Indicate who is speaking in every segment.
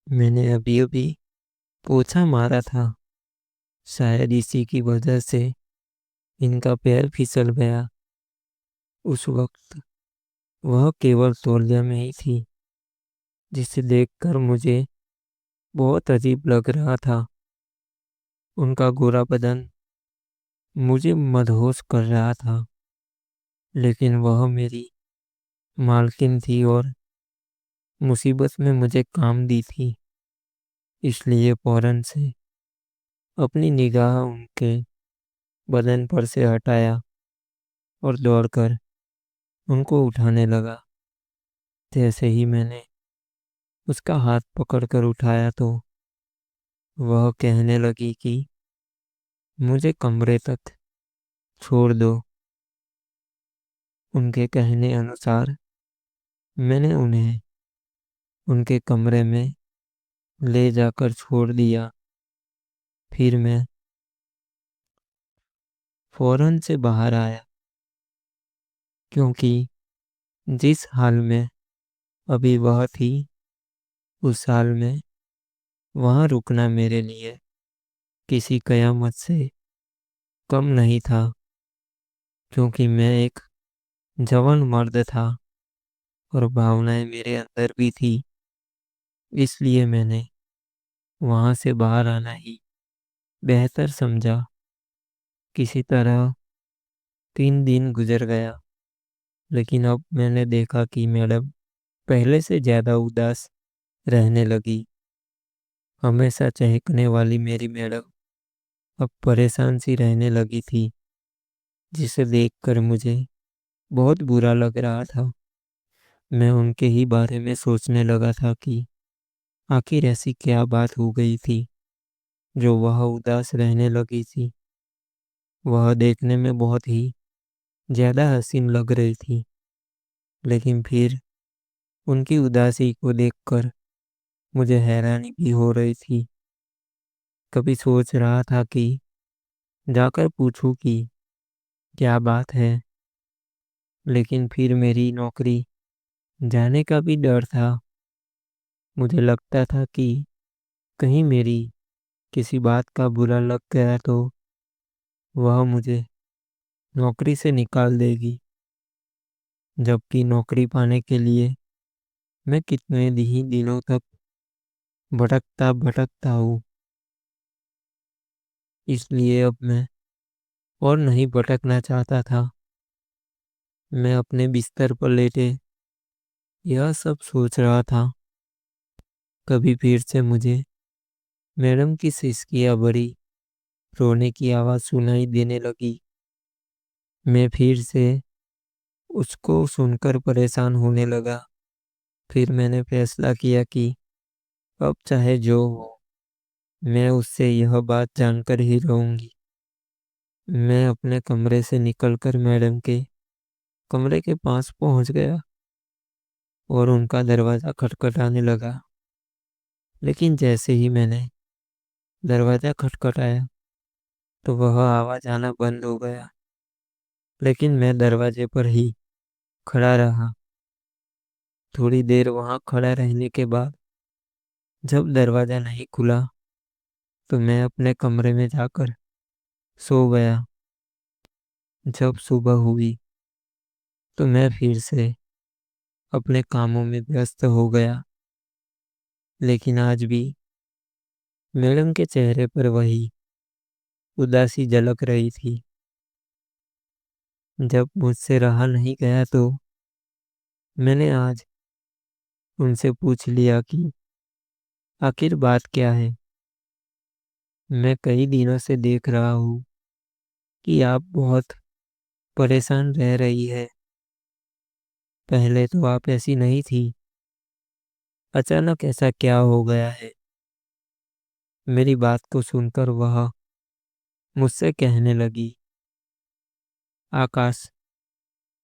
Speaker 1: मैंने अभी-अभी पोछा मारा था। शायद इसी की वजह से इनका पैर फिसल गया। उस वक़्त वह केवल तौलिया में ही थी, जिसे देखकर मुझे बहुत अजीब लग रहा था। उनका गोरा बदन मुझे मदहोश कर रहा था, लेकिन वह मेरी मालकिन थी और मुसीबत में मुझे काम दी थी। इसलिए फ़ौरन से अपनी निगाह उनके बदन पर से हटाया और दौड़कर उनको उठाने लगा। जैसे ही मैंने उसका हाथ पकड़कर उठाया तो वह कहने लगी कि मुझे कमरे तक छोड़ दो। उनके कहने अनुसार मैंने उन्हें उनके कमरे में ले जाकर छोड़ दिया। फिर मैं फ़ौरन से बाहर आया, क्योंकि जिस हाल में अभी वह थी, उस हाल में वहाँ रुकना मेरे लिए किसी क़यामत से कम नहीं था। क्योंकि मैं एक जवान मर्द था और भावनाएं मेरे अंदर भी थी। इसलिए मैंने वहाँ से बाहर आना ही बेहतर समझा। किसी तरह 3 दिन गुजर गया, लेकिन अब मैंने देखा कि मैडम पहले से ज़्यादा उदास रहने लगी। हमेशा चहकने वाली मेरी मैडम अब परेशान सी रहने लगी थी, जिसे देखकर मुझे बहुत बुरा लग रहा था। मैं उनके ही बारे में सोचने लगा था कि आखिर ऐसी क्या बात हो गई थी जो वह उदास रहने लगी थी। वह देखने में बहुत ही ज़्यादा हसीन लग रही थी, लेकिन फिर उनकी उदासी को देखकर मुझे हैरानी भी हो रही थी। कभी सोच रहा था कि जाकर पूछूं कि क्या बात है, लेकिन फिर मेरी नौकरी जाने का भी डर था। मुझे लगता था कि कहीं मेरी किसी बात का बुरा लग गया तो वह मुझे नौकरी से निकाल देगी, जबकि नौकरी पाने के लिए मैं कितने ही दिनों तक भटकता भटकता हूँ। इसलिए अब मैं और नहीं भटकना चाहता था। मैं अपने बिस्तर पर लेटे यह सब सोच रहा था। कभी फिर से मुझे मैडम की सिसकियाँ भरी रोने की आवाज़ सुनाई देने लगी। मैं फिर से उसको सुनकर परेशान होने लगा। फिर मैंने फैसला किया कि अब चाहे जो हो, मैं उससे यह बात जानकर ही रहूंगी। मैं अपने कमरे से निकलकर मैडम के कमरे के पास पहुंच गया और उनका दरवाज़ा खटखटाने लगा। लेकिन जैसे ही मैंने दरवाज़ा खटखटाया तो वह आवाज़ आना बंद हो गया। लेकिन मैं दरवाजे पर ही खड़ा रहा। थोड़ी देर वहाँ खड़ा रहने के बाद जब दरवाज़ा नहीं खुला तो मैं अपने कमरे में जाकर सो गया। जब सुबह हुई तो मैं फिर से अपने कामों में व्यस्त हो गया, लेकिन आज भी मैडम के चेहरे पर वही उदासी झलक रही थी। जब मुझसे रहा नहीं गया तो मैंने आज उनसे पूछ लिया कि आखिर बात क्या है। मैं कई दिनों से देख रहा हूँ कि आप बहुत परेशान रह रही है। पहले तो आप ऐसी नहीं थी। अचानक ऐसा क्या हो गया है? मेरी बात को सुनकर वह मुझसे कहने लगी, आकाश,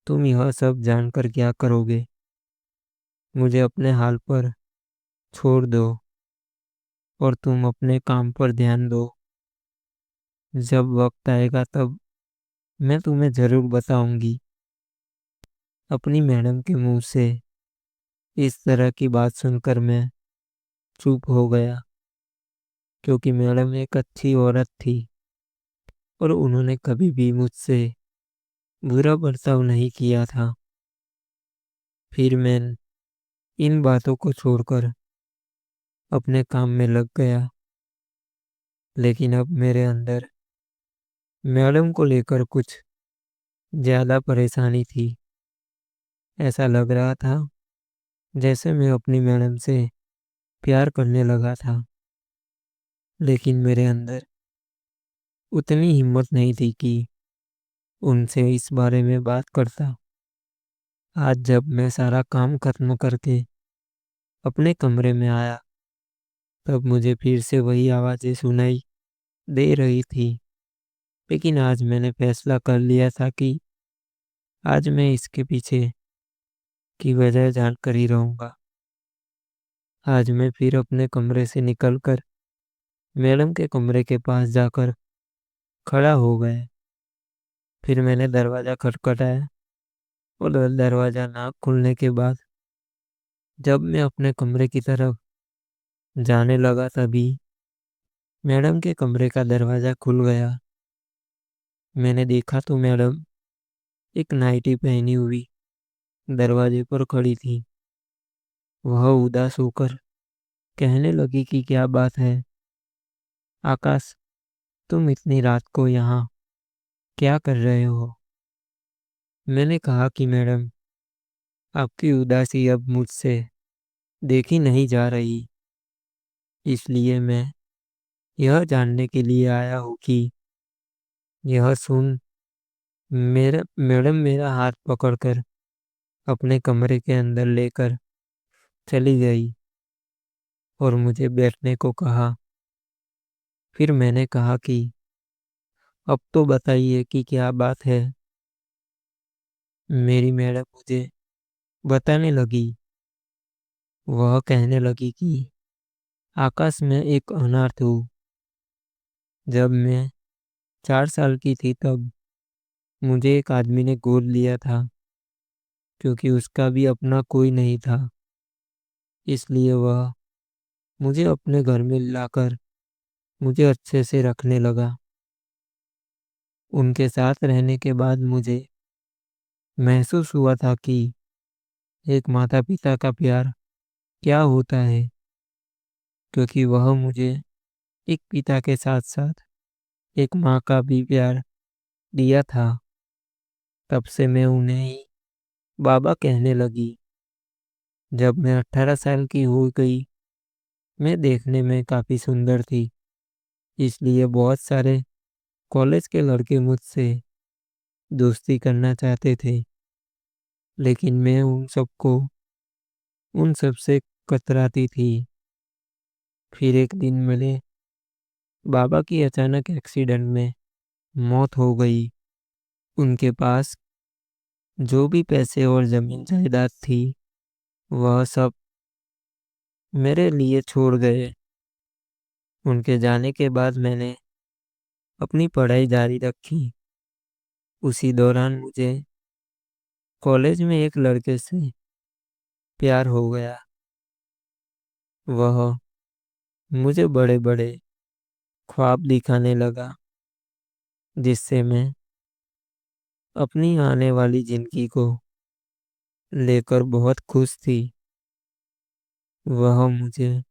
Speaker 1: तुम यह सब जानकर क्या करोगे? मुझे अपने हाल पर छोड़ दो और तुम अपने काम पर ध्यान दो। जब वक्त आएगा तब मैं तुम्हें ज़रूर बताऊंगी। अपनी मैडम के मुंह से इस तरह की बात सुनकर मैं चुप हो गया, क्योंकि मैडम एक अच्छी औरत थी और उन्होंने कभी भी मुझसे बुरा बर्ताव नहीं किया था। फिर मैं इन बातों को छोड़कर अपने काम में लग गया, लेकिन अब मेरे अंदर मैडम को लेकर कुछ ज़्यादा परेशानी थी। ऐसा लग रहा था जैसे मैं अपनी मैडम से प्यार करने लगा था, लेकिन मेरे अंदर उतनी हिम्मत नहीं थी कि उनसे इस बारे में बात करता। आज जब मैं सारा काम खत्म करके अपने कमरे में आया, तब मुझे फिर से वही आवाज़ें सुनाई दे रही थी। लेकिन आज मैंने फैसला कर लिया था कि आज मैं इसके पीछे की वजह जानकर ही रहूँगा। आज मैं फिर अपने कमरे से निकलकर मैडम के कमरे के पास जाकर खड़ा हो गया। फिर मैंने दरवाज़ा खटखटाया और दरवाज़ा ना खुलने के बाद जब मैं अपने कमरे की तरफ जाने लगा, तभी मैडम के कमरे का दरवाज़ा खुल गया। मैंने देखा तो मैडम एक नाइटी पहनी हुई दरवाजे पर खड़ी थी। वह उदास होकर कहने लगी कि क्या बात है आकाश, तुम इतनी रात को यहाँ क्या कर रहे हो? मैंने कहा कि मैडम, आपकी उदासी अब मुझसे देखी नहीं जा रही, इसलिए मैं यह जानने के लिए आया हूँ कि यह सुन मेरा मैडम मेरा हाथ पकड़कर अपने कमरे के अंदर लेकर चली गई और मुझे बैठने को कहा। फिर मैंने कहा कि अब तो बताइए कि क्या बात है। मेरी मैडम मुझे बताने लगी। वह कहने लगी कि आकाश में एक अनाथ हूँ। जब मैं 4 साल की थी तब मुझे एक आदमी ने गोद लिया था, क्योंकि उसका भी अपना कोई नहीं था। इसलिए वह मुझे अपने घर में लाकर मुझे अच्छे से रखने लगा। उनके साथ रहने के बाद मुझे महसूस हुआ था कि एक माता पिता का प्यार क्या होता है, क्योंकि वह मुझे एक पिता के साथ साथ एक माँ का भी प्यार दिया था। तब से मैं उन्हें ही बाबा कहने लगी। जब मैं 18 साल की हो गई, मैं देखने में काफ़ी सुंदर थी, इसलिए बहुत सारे कॉलेज के लड़के मुझसे दोस्ती करना चाहते थे, लेकिन मैं उन सब से कतराती थी। फिर एक दिन मेरे बाबा की अचानक एक्सीडेंट में मौत हो गई। उनके पास जो भी पैसे और ज़मीन जायदाद थी, वह सब मेरे लिए छोड़ गए। उनके जाने के बाद मैंने अपनी पढ़ाई जारी रखी। उसी दौरान मुझे कॉलेज में एक लड़के से प्यार हो गया। वह मुझे बड़े-बड़े ख्वाब दिखाने लगा, जिससे मैं अपनी आने वाली ज़िंदगी को लेकर बहुत खुश थी। वह मुझे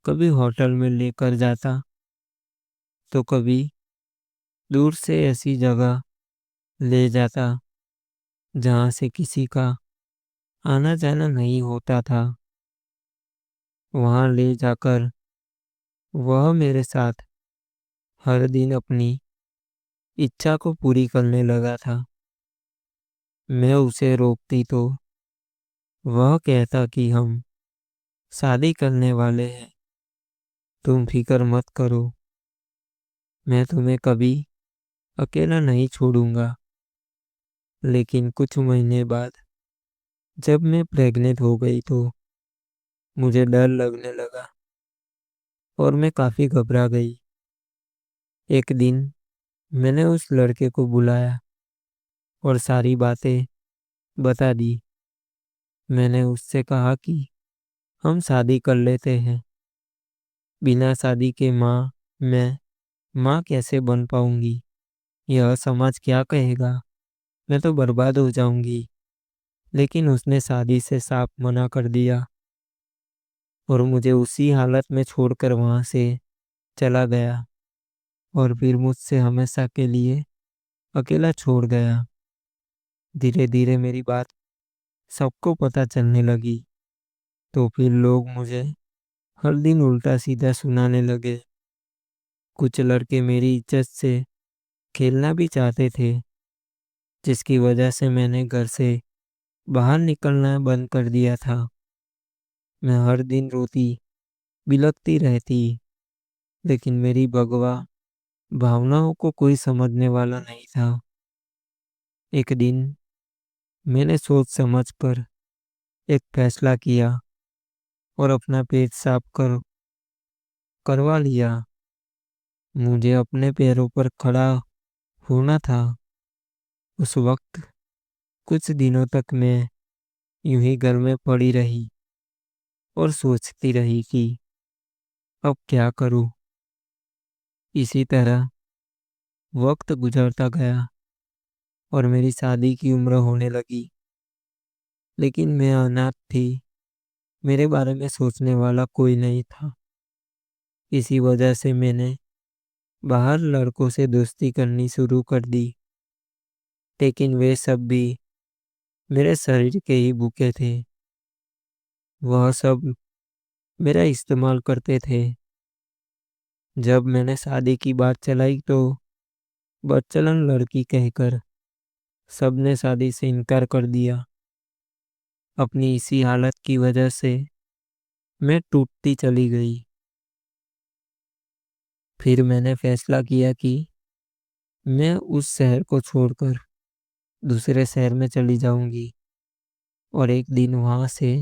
Speaker 1: कभी होटल में लेकर जाता, तो कभी दूर से ऐसी जगह ले जाता जहाँ से किसी का आना-जाना नहीं होता था। वहाँ ले जाकर वह मेरे साथ हर दिन अपनी इच्छा को पूरी करने लगा था। मैं उसे रोकती तो वह कहता कि हम शादी करने वाले हैं, तुम फिक्र मत करो, मैं तुम्हें कभी अकेला नहीं छोड़ूंगा। लेकिन कुछ महीने बाद जब मैं प्रेग्नेंट हो गई तो मुझे डर लगने लगा और मैं काफ़ी घबरा गई। एक दिन मैंने उस लड़के को बुलाया और सारी बातें बता दी। मैंने उससे कहा कि हम शादी कर लेते हैं। बिना शादी के मैं माँ कैसे बन पाऊंगी? यह समाज क्या कहेगा? मैं तो बर्बाद हो जाऊंगी। लेकिन उसने शादी से साफ मना कर दिया और मुझे उसी हालत में छोड़कर वहां से चला गया और फिर मुझसे हमेशा के लिए अकेला छोड़ गया। धीरे धीरे मेरी बात सबको पता चलने लगी, तो फिर लोग मुझे हर दिन उल्टा सीधा सुनाने लगे। कुछ लड़के मेरी इज्जत से खेलना भी चाहते थे, जिसकी वजह से मैंने घर से बाहर निकलना बंद कर दिया था। मैं हर दिन रोती बिलखती रहती, लेकिन मेरी भगवा भावनाओं को कोई समझने वाला नहीं था। एक दिन मैंने सोच समझ कर एक फैसला किया और अपना पेट साफ करवा लिया। मुझे अपने पैरों पर खड़ा होना था। उस वक्त कुछ दिनों तक मैं यूं ही घर में पड़ी रही और सोचती रही कि अब क्या करूं। इसी तरह वक्त गुजरता गया और मेरी शादी की उम्र होने लगी। लेकिन मैं अनाथ थी, मेरे बारे में सोचने वाला कोई नहीं था। इसी वजह से मैंने बाहर लड़कों से दोस्ती करनी शुरू कर दी, लेकिन वे सब भी मेरे शरीर के ही भूखे थे। वह सब मेरा इस्तेमाल करते थे। जब मैंने शादी की बात चलाई तो बदचलन लड़की कहकर सबने शादी से इनकार कर दिया। अपनी इसी हालत की वजह से मैं टूटती चली गई। फिर मैंने फैसला किया कि मैं उस शहर को छोड़कर दूसरे शहर में चली जाऊंगी और एक दिन वहां से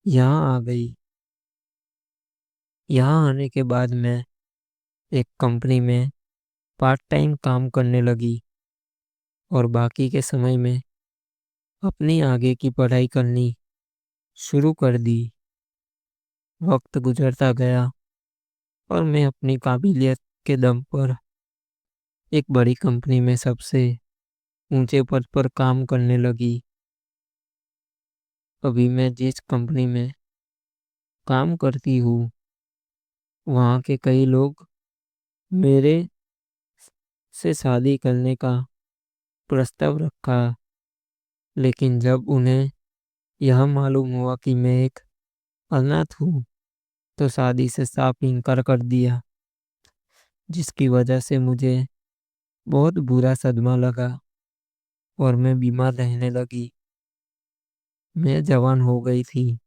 Speaker 1: यहाँ आ गई। यहाँ आने के बाद मैं एक कंपनी में पार्ट टाइम काम करने लगी और बाकी के समय में अपनी आगे की पढ़ाई करनी शुरू कर दी। वक्त गुजरता गया और मैं अपनी काबिलियत के दम पर एक बड़ी कंपनी में सबसे ऊंचे पद पर काम करने लगी। अभी मैं जिस कंपनी में काम करती हूँ, वहाँ के कई लोग मेरे से शादी करने का प्रस्ताव रखा, लेकिन जब उन्हें यह मालूम हुआ कि मैं एक अनाथ हूँ, तो शादी से साफ इनकार कर दिया, जिसकी वजह से मुझे बहुत बुरा सदमा लगा और मैं बीमार रहने लगी। मैं जवान हो गई थी।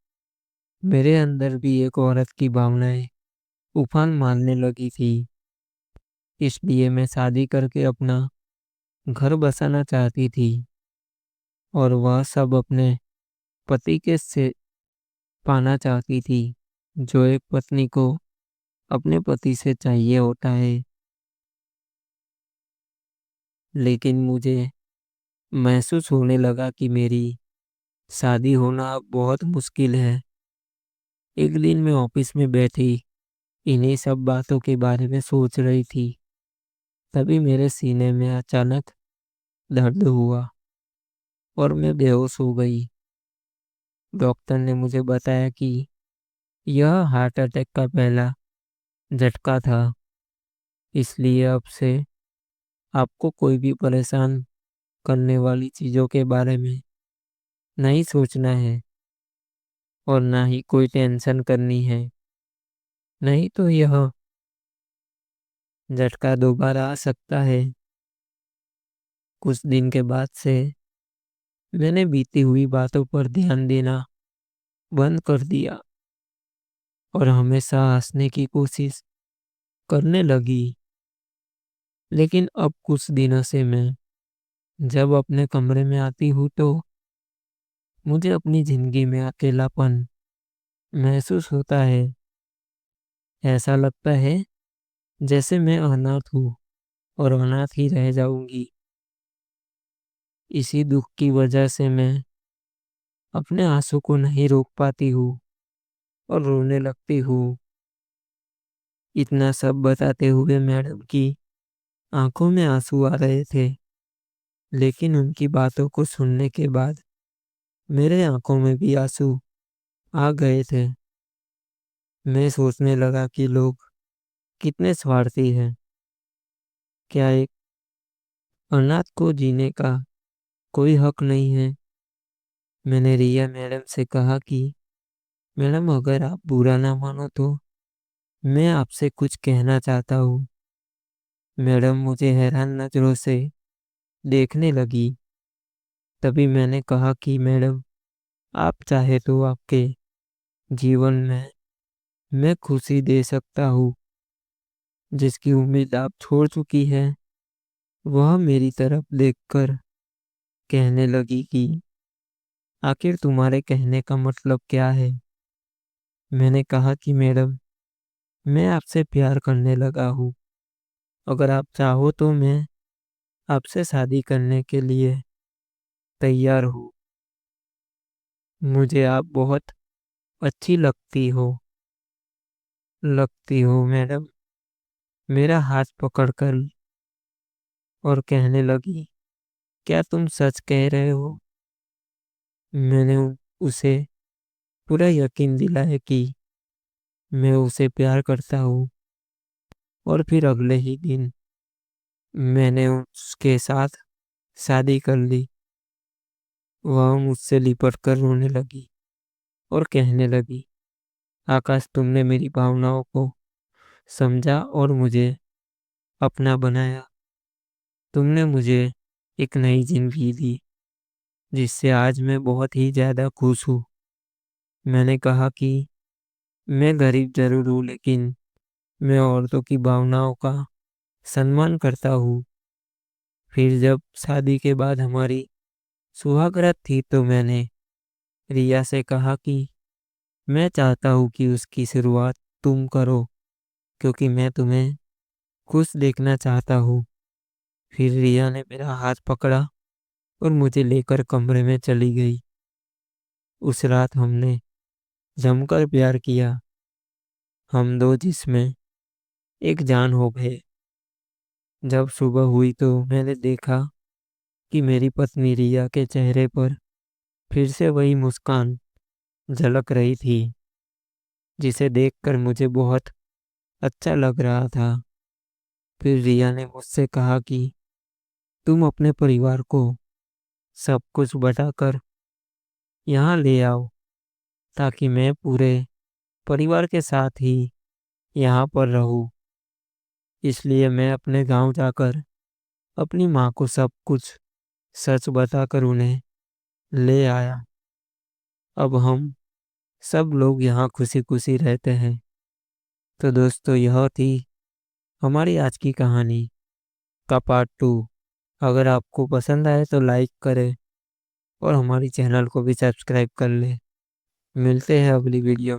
Speaker 1: मेरे अंदर भी एक औरत की भावनाएं उफान मारने लगी थी। इसलिए मैं शादी करके अपना घर बसाना चाहती थी और वह सब अपने पति के से पाना चाहती थी, जो एक पत्नी को अपने पति से चाहिए होता है। लेकिन मुझे महसूस होने लगा कि मेरी शादी होना अब बहुत मुश्किल है। एक दिन मैं ऑफिस में बैठी इन्हीं सब बातों के बारे में सोच रही थी, तभी मेरे सीने में अचानक दर्द हुआ और मैं बेहोश हो गई। डॉक्टर ने मुझे बताया कि यह हार्ट अटैक का पहला झटका था, इसलिए अब से आपको कोई भी परेशान करने वाली चीज़ों के बारे में नहीं सोचना है और ना ही कोई टेंशन करनी है, नहीं तो यह झटका दोबारा आ सकता है। कुछ दिन के बाद से मैंने बीती हुई बातों पर ध्यान देना बंद कर दिया और हमेशा हंसने की कोशिश करने लगी। लेकिन अब कुछ दिनों से मैं जब अपने कमरे में आती हूँ तो मुझे अपनी जिंदगी में अकेलापन महसूस होता है। ऐसा लगता है जैसे मैं अनाथ हूँ और अनाथ ही रह जाऊंगी। इसी दुख की वजह से मैं अपने आंसू को नहीं रोक पाती हूँ और रोने लगती हूँ। इतना सब बताते हुए मैडम की आंखों में आंसू आ रहे थे, लेकिन उनकी बातों को सुनने के बाद मेरे आंखों में भी आंसू आ गए थे। मैं सोचने लगा कि लोग कितने स्वार्थी हैं। क्या एक अनाथ को जीने का कोई हक नहीं है? मैंने रिया मैडम से कहा कि मैडम, अगर आप बुरा ना मानो तो मैं आपसे कुछ कहना चाहता हूँ। मैडम मुझे हैरान नजरों से देखने लगी। तभी मैंने कहा कि मैडम, आप चाहे तो आपके जीवन में मैं खुशी दे सकता हूँ। जिसकी उम्मीद आप छोड़ चुकी है, वह मेरी तरफ देखकर कहने लगी कि आखिर तुम्हारे कहने का मतलब क्या है? मैंने कहा कि मैडम, मैं आपसे प्यार करने लगा हूँ। अगर आप चाहो तो मैं आपसे शादी करने के लिए तैयार हूँ। मुझे आप बहुत अच्छी लगती हो मैडम। मेरा हाथ पकड़कर और कहने लगी, क्या तुम सच कह रहे हो? मैंने उसे पूरा यकीन दिलाया कि मैं उसे प्यार करता हूँ। और फिर अगले ही दिन मैंने उसके साथ शादी कर ली। वह मुझसे लिपट कर रोने लगी और कहने लगी, आकाश, तुमने मेरी भावनाओं को समझा और मुझे अपना बनाया। तुमने मुझे एक नई जिंदगी दी, जिससे आज मैं बहुत ही ज़्यादा खुश हूँ। मैंने कहा कि मैं गरीब जरूर हूँ, लेकिन मैं औरतों की भावनाओं का सम्मान करता हूँ। फिर जब शादी के बाद हमारी सुहागरात थी तो मैंने रिया से कहा कि मैं चाहता हूँ कि उसकी शुरुआत तुम करो, क्योंकि मैं तुम्हें खुश देखना चाहता हूँ। फिर रिया ने मेरा हाथ पकड़ा और मुझे लेकर कमरे में चली गई। उस रात हमने जमकर प्यार किया, हम दो जिसमें एक जान हो गए। जब सुबह हुई तो मैंने देखा कि मेरी पत्नी रिया के चेहरे पर फिर से वही मुस्कान झलक रही थी, जिसे देखकर मुझे बहुत अच्छा लग रहा था। फिर रिया ने मुझसे कहा कि तुम अपने परिवार को सब कुछ बताकर यहाँ ले आओ, ताकि मैं पूरे परिवार के साथ ही यहाँ पर रहूं। इसलिए मैं अपने गांव जाकर अपनी माँ को सब कुछ सच बताकर उन्हें ले आया। अब हम सब लोग यहाँ खुशी खुशी रहते हैं। तो दोस्तों, यह थी हमारी आज की कहानी का पार्ट 2। अगर आपको पसंद आए तो लाइक करें और हमारी चैनल को भी सब्सक्राइब कर लें। मिलते हैं अगली वीडियो में।